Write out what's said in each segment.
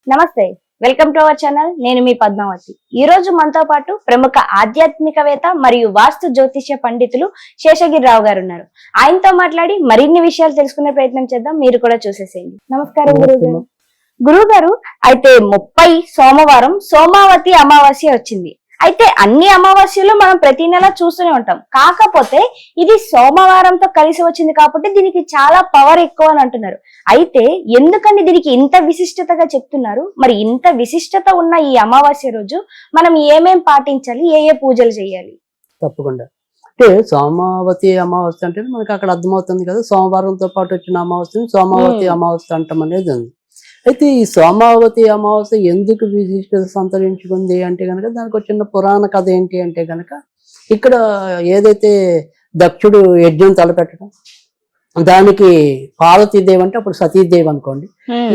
నమస్తే, welcome to our channel. నేను మీ పద్మావతి. ఈ రోజు మనతో పాటు ప్రముఖ ఆధ్యాత్మికవేత్త మరియు వాస్తు జ్యోతిష్య పండితులు శేషగిరిరావు గారు ఉన్నారు. ఆయనతో మాట్లాడి మరిన్ని విషయాలు తెలుసుకునే ప్రయత్నం చేద్దాం. మీరు కూడా చూసేసేయండి. నమస్కారం గురువు గారు. అయితే 30 సోమవారం సోమావతి అమావాస్య వచ్చింది. అయితే అన్ని అమావాస్యలు మనం ప్రతి నెల చూస్తూనే ఉంటాం. కాకపోతే ఇది సోమవారంతో కలిసి వచ్చింది కాబట్టి దీనికి చాలా పవర్ ఎక్కువ అని అంటున్నారు. అయితే ఎందుకని దీనికి ఇంత విశిష్టతగా చెప్తున్నారు? మరి ఇంత విశిష్టత ఉన్న ఈ అమావాస్య రోజు మనం ఏమేం పాటించాలి, ఏ ఏ పూజలు చేయాలి? తప్పకుండా. అంటే సోమావతి అమావాస్య అంటే మనకి అక్కడ అర్థమవుతుంది కదా, సోమవారంతో పాటు వచ్చిన అమావాస్యని సోమావతి అమావాస్య అంటాం అనేది ఉంది. అయితే ఈ సోమావతి అమావాస్య ఎందుకు విశిష్టత సంతరించుకుంది అంటే కనుక దానికి ఒక చిన్న పురాణ కథ ఏంటి అంటే కనుక, ఇక్కడ ఏదైతే దక్షుడు యజ్ఞం తలపెట్టడం, దానికి పార్వతీదేవి అంటే అప్పుడు సతీదేవి అనుకోండి,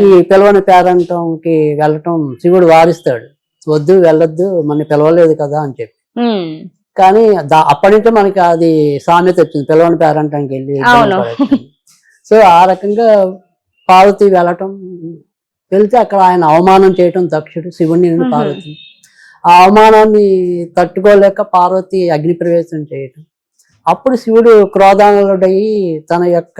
ఈ పిలవని పేరంటంకి వెళ్ళటం శివుడు వారిస్తాడు, వద్దు వెళ్ళొద్దు మన పిలవలేదు కదా అని చెప్పి. కానీ అప్పటి నుంచే మనకి అది సామెత వచ్చింది, పిలవని పేరంటానికి వెళ్ళి. సో ఆ రకంగా పార్వతి వెళ్తే అక్కడ ఆయన అవమానం చేయటం దక్షుడు శివుణ్ణి పార్వతి. ఆ అవమానాన్ని తట్టుకోలేక పార్వతి అగ్ని ప్రవేశం చేయటం. అప్పుడు శివుడు క్రోధానుడయి తన యొక్క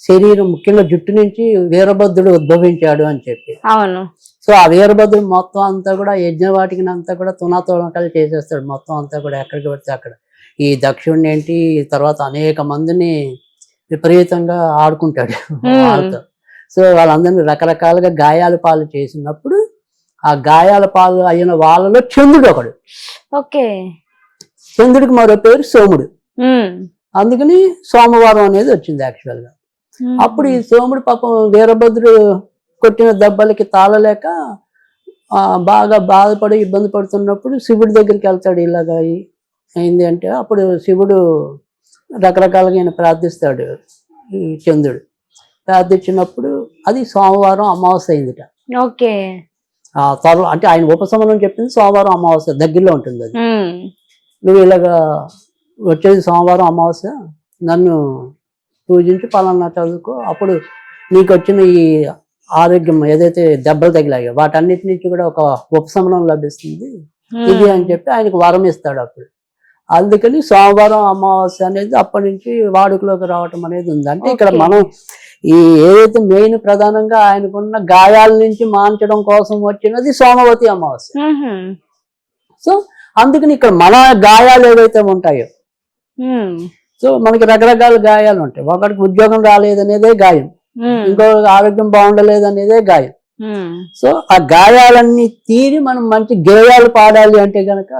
శరీరం ముఖ్యంగా జుట్టు నుంచి వీరభద్రుడు ఉద్భవించాడు అని చెప్పి. అవును. సో ఆ వీరభద్రుడు మొత్తం అంతా కూడా యజ్ఞవాటికి అంతా కూడా తునాతునకలు చేసేస్తాడు. మొత్తం అంతా కూడా ఎక్కడికి పడితే అక్కడ ఈ దక్షుడిని ఏంటి తర్వాత అనేక మందిని విపరీతంగా ఆడుకుంటాడు వాళ్ళతో. సో వాళ్ళందరినీ రకరకాలుగా గాయాల పాలు చేసినప్పుడు ఆ గాయాల పాలు అయిన వాళ్ళలో చంద్రుడు ఒకడు. ఓకే. చంద్రుడికి మరో పేరు సోముడు. అందుకని సోమవారం అనేది వచ్చింది యాక్చువల్ గా. అప్పుడు ఈ సోముడు పాపం వీరభద్రుడు కొట్టిన దెబ్బలకి తాళలేక బాగా బాధపడి ఇబ్బంది పడుతున్నప్పుడు శివుడి దగ్గరికి వెళ్తాడు. ఇలాగా అయింది అంటే అప్పుడు శివుడు రకరకాలుగా ఆయన ప్రార్థిస్తాడు. ఈ చంద్రుడు ప్రార్థించినప్పుడు అది సోమవారం అమావాస్య అయిందిట. ఓకే. త్వరలో అంటే ఆయన ఉపశమనం చెప్పింది సోమవారం అమావాస్య దగ్గరలో ఉంటుంది. అది నువ్వు ఇలాగా వచ్చేది సోమవారం అమావాస్య, నన్ను పూజించి పలానా చదువుకో, అప్పుడు నీకు వచ్చిన ఈ ఆరోగ్యం ఏదైతే దెబ్బలు తగిలాయో వాటన్నిటి నుంచి కూడా ఒక ఉపశమనం లభిస్తుంది ఇది అని చెప్పి ఆయనకు వరం ఇస్తాడు అప్పుడు. అందుకని సోమవారం అమావాస్య అనేది అప్పటి నుంచి వాడుకలోకి రావటం అనేది ఉంది. అంటే ఇక్కడ మనం ఈ ఏదైతే మెయిన్ ప్రధానంగా ఆయనకున్న గాయాల నుంచి మాంచడం కోసం వచ్చినది సోమవతి అమావాస్య. సో అందుకని ఇక్కడ మన గాయాలు ఏవైతే ఉంటాయో, సో మనకి రకరకాల గాయాలు ఉంటాయి. ఒకటికి ఉద్యోగం రాలేదనేదే గాయం, ఇంకో ఆరోగ్యం బాగుండలేదనేదే గాయం. సో ఆ గాయాలన్నీ తీరి మనం మంచి గేయాలు పాడాలి అంటే గనక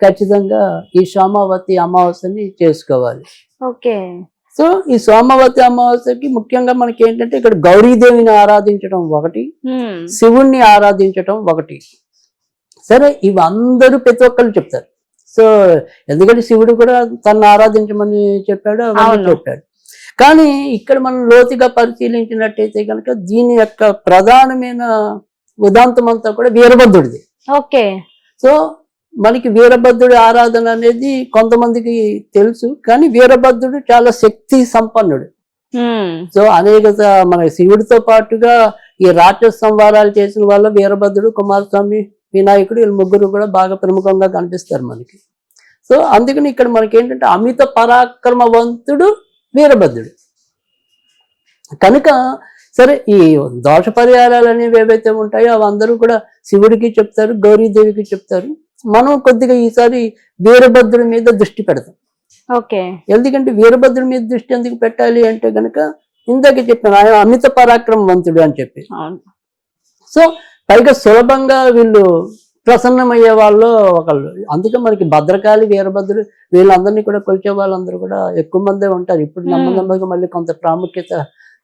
ఖచ్చితంగా ఈ సోమవతి అమావాస్యని చేసుకోవాలి. ఓకే. సో ఈ సోమవతి అమావాస్యకి ముఖ్యంగా మనకి ఏంటంటే ఇక్కడ గౌరీదేవిని ఆరాధించడం ఒకటి, శివుణ్ణి ఆరాధించడం ఒకటి. సరే ఇవి అందరూ ప్రతి ఒక్కరు చెప్తారు. సో ఎందుకంటే శివుడు కూడా తను ఆరాధించమని చెప్పాడు, అవన్నీ చెప్పాడు. కానీ ఇక్కడ మనం లోతుగా పరిశీలించినట్టయితే కనుక దీని యొక్క ప్రధానమైన ఉదాంతం అంతా కూడా వీరభద్రుడిది. ఓకే. సో మనకి వీరభద్రుడి ఆరాధన అనేది కొంతమందికి తెలుసు, కానీ వీరభద్రుడు చాలా శక్తి సంపన్నుడు. సో అనేక మన శివుడితో పాటుగా ఈ రాక్షస సంహారాలు చేసిన వాళ్ళ వీరభద్రుడు, కుమారస్వామి, వినాయకుడు వీళ్ళు ముగ్గురు కూడా బాగా ప్రముఖంగా కనిపిస్తారు మనకి. సో అందుకని ఇక్కడ మనకి ఏంటంటే అమిత పరాక్రమవంతుడు వీరభద్రుడు కనుక. సరే ఈ దోష పరిహారాలు అనేవి ఏవైతే ఉంటాయో అవి అందరూ కూడా శివుడికి చెప్తారు, గౌరీదేవికి చెప్తారు. మనం కొద్దిగా ఈసారి వీరభద్రుడి మీద దృష్టి పెడతాం. ఓకే. ఎందుకంటే వీరభద్రుడి మీద దృష్టి ఎందుకు పెట్టాలి అంటే గనక ఇందాక చెప్పాను ఆయన అమిత పరాక్రమవంతుడు అని చెప్పి. సో పైగా సులభంగా వీళ్ళు ప్రసన్నమయ్యే వాళ్ళు ఒకళ్ళు. అందుకే మనకి భద్రకాళి, వీరభద్రుడు వీళ్ళందరినీ కూడా కొలిచే వాళ్ళందరూ కూడా ఎక్కువ మందే ఉంటారు. ఇప్పుడు నెమ్మదిగా మళ్ళీ కొంత ప్రాముఖ్యత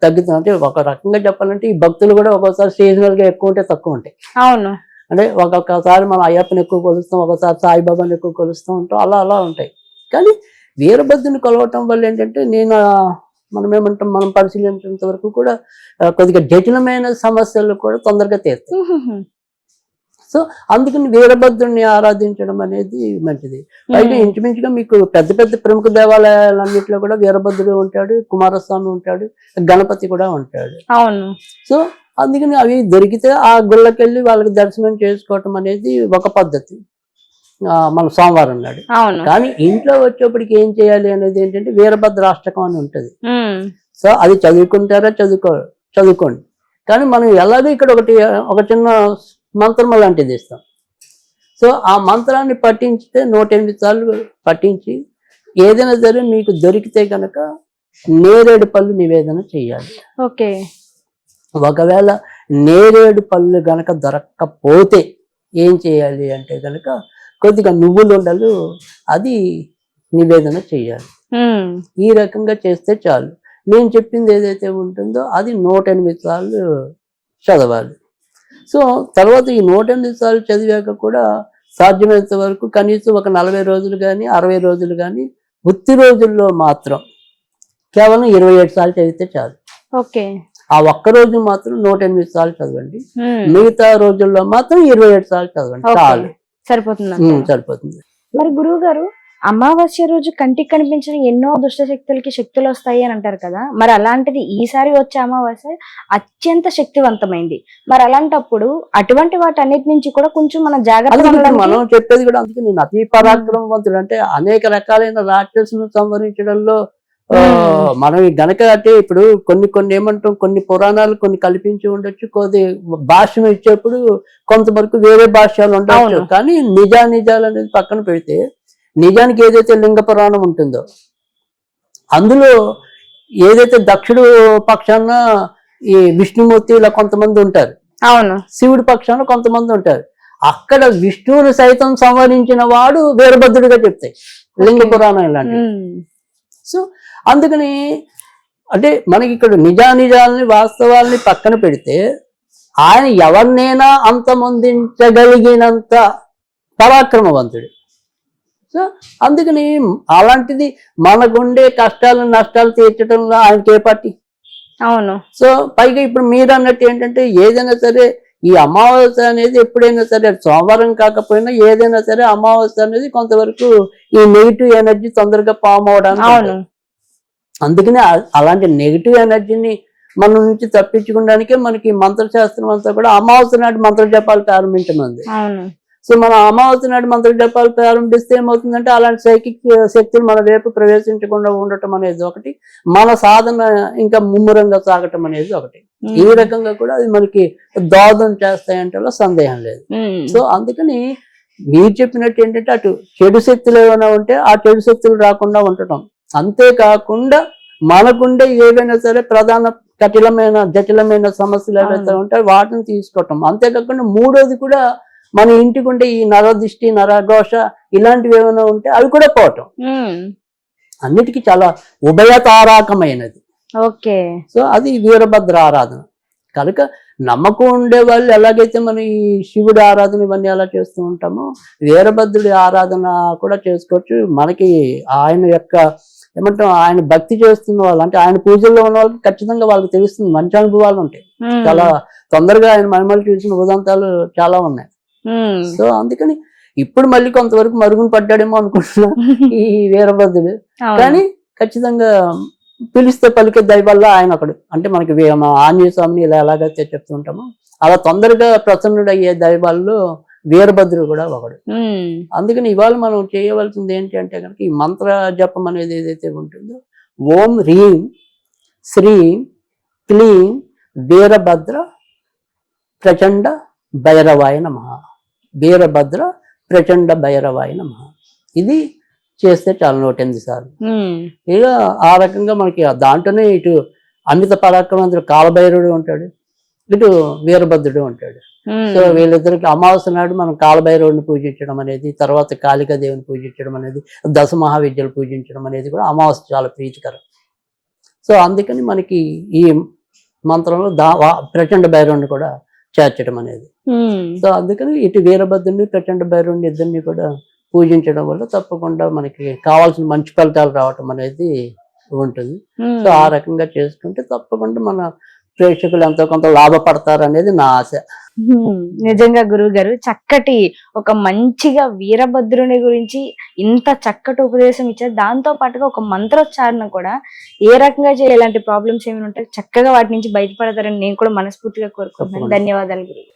తగ్గుతుంది. అంటే ఒక రకంగా చెప్పాలంటే ఈ భక్తులు కూడా ఒక్కోసారి సీజనల్ గా ఎక్కువ ఉంటే తక్కువ ఉంటాయి. అవును. అంటే ఒక్కొక్కసారి మనం అయ్యప్పని ఎక్కువ కొలుస్తాం, ఒకసారి సాయిబాబాని ఎక్కువ కొలుస్తూ ఉంటాం, అలా ఉంటాయి. కానీ వీరభద్రుని కొలవటం వల్ల ఏంటంటే మనం పరిశీలించినంత వరకు కూడా కొద్దిగా జటిలమైన సమస్యలు కూడా తొందరగా తీరుతాయి. సో అందుకని వీరభద్రుడిని ఆరాధించడం అనేది మంచిది. పైగా ఇంచుమించుగా మీకు పెద్ద పెద్ద ప్రముఖ దేవాలయాలన్నింటిలో కూడా వీరభద్రుడు ఉంటాడు, కుమారస్వామి ఉంటాడు, గణపతి కూడా ఉంటాడు. అవును. సో అందుకని అవి దొరికితే ఆ గుళ్ళకెళ్ళి వాళ్ళకి దర్శనం చేసుకోవటం అనేది ఒక పద్ధతి మన సోమవారం నాడు. అవును. కానీ ఇంట్లో వచ్చేప్పటికి ఏం చేయాలి అనేది ఏంటంటే వీరభద్రాష్టకం అని ఉంటుంది. ఉమ్. సో అది చదువుకుంటారా చదువుకోండి. కానీ మనం ఎలాగో ఇక్కడ ఒక చిన్న మంత్రం లాంటిది ఇస్తాం. సో ఆ మంత్రాన్ని పఠించితే 108 సార్లు పఠించి ఏదైనా సరే మీకు దొరికితే కనుక నేరేడు పళ్ళు నివేదన చేయాలి. ఓకే. ఒకవేళ నేరేడు పళ్ళు గనక దొరక్కపోతే ఏం చేయాలి అంటే కనుక కొద్దిగా నువ్వులుండలు అది నివేదన చేయాలి. ఈ రకంగా చేస్తే చాలు. నేను చెప్పింది ఏదైతే ఉంటుందో అది 108 సార్లు చదవాలి. సో తర్వాత ఈ 108 సార్లు చదివాక కూడా సాధ్యమైనంత వరకు కనీసం ఒక 40 రోజులు కానీ 60 రోజులు కానీ వృత్తి రోజుల్లో మాత్రం కేవలం 27 సార్లు చదివితే చాలు. ఓకే. ఆ ఒక్క రోజు మాత్రం 108 సార్లు చదవండి. మిగతా రోజుల్లో మాత్రం 27 సార్లు చదవండి చాలు. సరిపోతుంది. మరి గురువు గారు, అమావాస్య రోజు కంటికి కనిపించిన ఎన్నో దుష్ట శక్తులకి శక్తులు వస్తాయి అని అంటారు కదా, మరి అలాంటిది ఈసారి వచ్చే అమావాస్య అత్యంత శక్తివంతమైంది. మరి అలాంటప్పుడు అటువంటి వాటన్నిటి నుంచి కూడా కొంచెం మన జాగ్రత్త మనం చెప్పేది కూడా. అందుకే నేను అతి పరాక్రమవంతుడు అంటే అనేక రకాలైన రాక్షసులను సంహరించడంలో మనం గనక అంటే ఇప్పుడు కొన్ని ఏమంటాం, కొన్ని పురాణాలు కొన్ని కల్పించి ఉండొచ్చు, కొద్ది భాష్యం ఇచ్చేప్పుడు కొంతవరకు వేరే భాష్యాలు ఉండవచ్చు. కానీ నిజాలు అనేది పక్కన పెడితే నిజానికి ఏదైతే లింగ పురాణం ఉంటుందో అందులో ఏదైతే దక్షిణ పక్షాన ఈ విష్ణుమూర్తి ఇలా కొంతమంది ఉంటారు, అవును, శివుడి పక్షాన కొంతమంది ఉంటారు. అక్కడ విష్ణువుని సైతం సంహరించిన వాడు వీరభద్రుడిగా చెప్తాయి లింగ పురాణం ఇలాంటివి. సో అందుకని అంటే మనకి ఇక్కడ నిజాలని వాస్తవాల్ని పక్కన పెడితే ఆయన ఎవరినైనా అంతమొందించగలిగినంత పరాక్రమవంతుడు. సో అందుకని అలాంటిది మనకుండే కష్టాలు నష్టాలు తీర్చడంలో ఆయనకి ఏ పార్టీ. అవును. సో పైగా ఇప్పుడు మీరు అన్నట్టు ఏంటంటే ఏదైనా సరే ఈ అమావాస్య అనేది ఎప్పుడైనా సరే సోమవారం కాకపోయినా ఏదైనా సరే అమావాస్య అనేది కొంతవరకు ఈ నెగిటివ్ ఎనర్జీ తొందరగా ఫామ్ అవడానికి. అందుకని అలాంటి నెగిటివ్ ఎనర్జీని మన నుంచి తప్పించుకోవడానికే మనకి మంత్రశాస్త్రం అంతా కూడా అమావాస్య నాటి మంత్ర జపాలు ప్రారంభించనుంది. సో మనం అమావాస్య నాటి మంత్ర జపాలు ప్రారంభిస్తే ఏమవుతుందంటే అలాంటి సైకిక్ శక్తులు మన వైపు ప్రవేశించకుండా ఉండటం అనేది ఒకటి, మన సాధన ఇంకా ముమ్మరంగా సాగటం అనేది ఒకటి. ఈ రకంగా కూడా అది మనకి దోదం చేస్తాయంటే సందేహం లేదు. సో అందుకని మీరు చెప్పినట్టు ఏంటంటే అటు చెడు శక్తులు ఏమైనా ఉంటే ఆ చెడు శక్తులు రాకుండా ఉండటం, అంతేకాకుండా మనకుండే ఏవైనా సరే ప్రధాన జటిలమైన సమస్యలు ఏవైతే ఉంటాయో వాటిని తీసుకోవటం, అంతేకాకుండా మూడోది కూడా మన ఇంటికి ఉండే ఈ నరదిష్టి నరఘోష ఇలాంటివి ఏమైనా ఉంటే అవి కూడా పోవటం, అన్నిటికీ చాలా ఉభయతారాకమైనది. ఓకే. సో అది వీరభద్ర ఆరాధన కనుక నమ్మకం ఉండే వాళ్ళు ఎలాగైతే మనం ఈ శివుడి ఆరాధన ఇవన్నీ ఎలా చేస్తూ ఉంటామో వీరభద్రుడి ఆరాధన కూడా చేసుకోవచ్చు. మనకి ఆయన యొక్క ఏమంటాం ఆయన భక్తి చేస్తున్న వాళ్ళు అంటే ఆయన పూజల్లో ఉన్న వాళ్ళకి ఖచ్చితంగా వాళ్ళకి తెలుస్తుంది, మంచి అనుభవాలు ఉంటాయి. చాలా తొందరగా ఆయన మహిమలు చూసిన ఉదంతాలు చాలా ఉన్నాయి. సో అందుకని ఇప్పుడు మళ్ళీ కొంతవరకు మరుగున పడ్డాడేమో అనుకుంటున్నా ఈ వీరభద్రుడు. కానీ ఖచ్చితంగా పిలిస్తే పలికే దైవాల్లో ఆయన ఒకడు. అంటే మనకి ఆంజనేయ స్వామిని ఇలా ఎలాగైతే చెప్తూ ఉంటామో అలా తొందరగా ప్రసన్నుడు అయ్యే దైవాల్లో వీరభద్రుడు కూడా ఒకడు. అందుకని ఇవాళ మనం చేయవలసింది ఏంటి అంటే కనుక ఈ మంత్ర జపం అనేది ఏదైతే ఉంటుందో ఓం హ్రీం శ్రీం క్లీం వీరభద్ర ప్రచండ భైరవాయ నమః, వీరభద్ర ప్రచండ భైరవాయ నమః, ఇది చేస్తే చాలా 108 సార్లు. ఇక ఆ రకంగా మనకి దాంట్లోనే ఇటు అమిత పరాక్రమంతుడు కాలభైరుడు ఉంటాడు, ఇటు వీరభద్రుడు ఉంటాడు. సో వీళ్ళిద్దరికి అమావాస్య నాడు మనం కాలభైరవుడిని పూజించడం అనేది, తర్వాత కాళికాదేవిని పూజించడం అనేది, దశమహావిద్యలు పూజించడం అనేది కూడా అమావాస్య చాలా ప్రీతికరం. సో అందుకని మనకి ఈ మంత్రంలో ప్రచండ భైరవుని కూడా చేర్చడం అనేది. సో అందుకని ఇటు వీరభద్రుని ప్రచండ భైరవుని ఇద్దరిని కూడా పూజించడం వల్ల తప్పకుండా మనకి కావాల్సిన మంచి ఫలితాలు రావటం అనేది ఉంటుంది. సో ఆ రకంగా చేసుకుంటే తప్పకుండా మన ప్రేక్షకులు ఎంతో కొంత లాభపడతారు అనేది నా ఆశ. నిజంగా గురువు గారు చక్కటి ఒక మంచిగా వీరభద్రుని గురించి ఇంత చక్కటి ఉపదేశం ఇచ్చారు. దాంతో పాటుగా ఒక మంత్రోచ్చారణ కూడా ఏ రకంగా చేయాలి, ఇలాంటి ప్రాబ్లమ్స్ ఏమైనా ఉంటే చక్కగా వాటి నుంచి బయటపడతారని నేను కూడా మనస్ఫూర్తిగా కోరుకుంటున్నాను. తప్పకుండా. ధన్యవాదాలు గురువు.